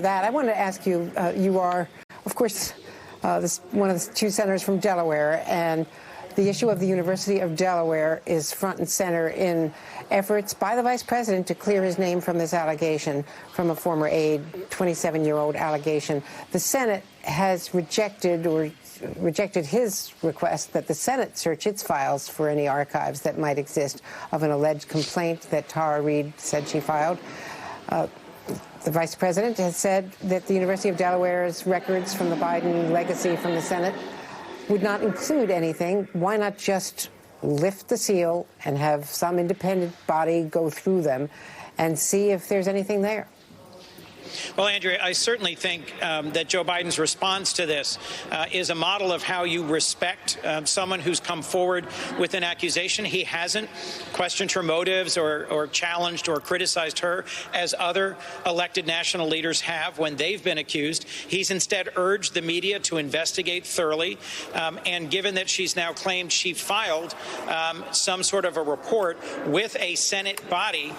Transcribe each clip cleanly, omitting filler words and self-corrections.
That I want to ask you, you are, of course, one of the two senators from Delaware, and the issue of the University of Delaware is front and center in efforts by the vice president to clear his name from this allegation from a former aide, 27-year-old allegation. The Senate has rejected his request that the Senate search its files for any archives that might exist of an alleged complaint that Tara Reade said she filed. The vice president has said that the University of Delaware's records from the Biden legacy from the Senate would not include anything. Why not just lift the seal and have some independent body go through them and see if there's anything there? Well, Andrea, I certainly think that Joe Biden's response to this is a model of how you respect someone who's come forward with an accusation. He hasn't questioned her motives or challenged or criticized her as other elected national leaders have when they've been accused. He's instead urged the media to investigate thoroughly. And given that she's now claimed she filed some sort of a report with a Senate body,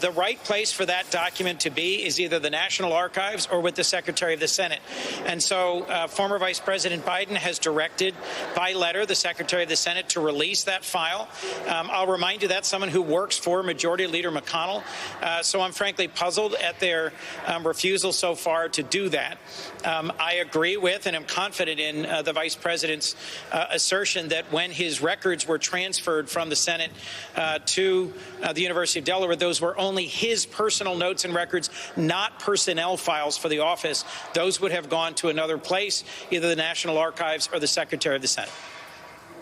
the right place for that document to be is either the National Archives or with the Secretary of the Senate. And so former Vice President Biden has directed by letter the Secretary of the Senate to release that file. I'll remind you that's someone who works for Majority Leader McConnell. So I'm frankly puzzled at their refusal so far to do that. I agree with and am confident in the Vice President's assertion that when his records were transferred from the Senate to the University of Delaware, those were only his personal notes and records, not personnel files for the office. Those would have gone to another place, either the National Archives or the Secretary of the Senate.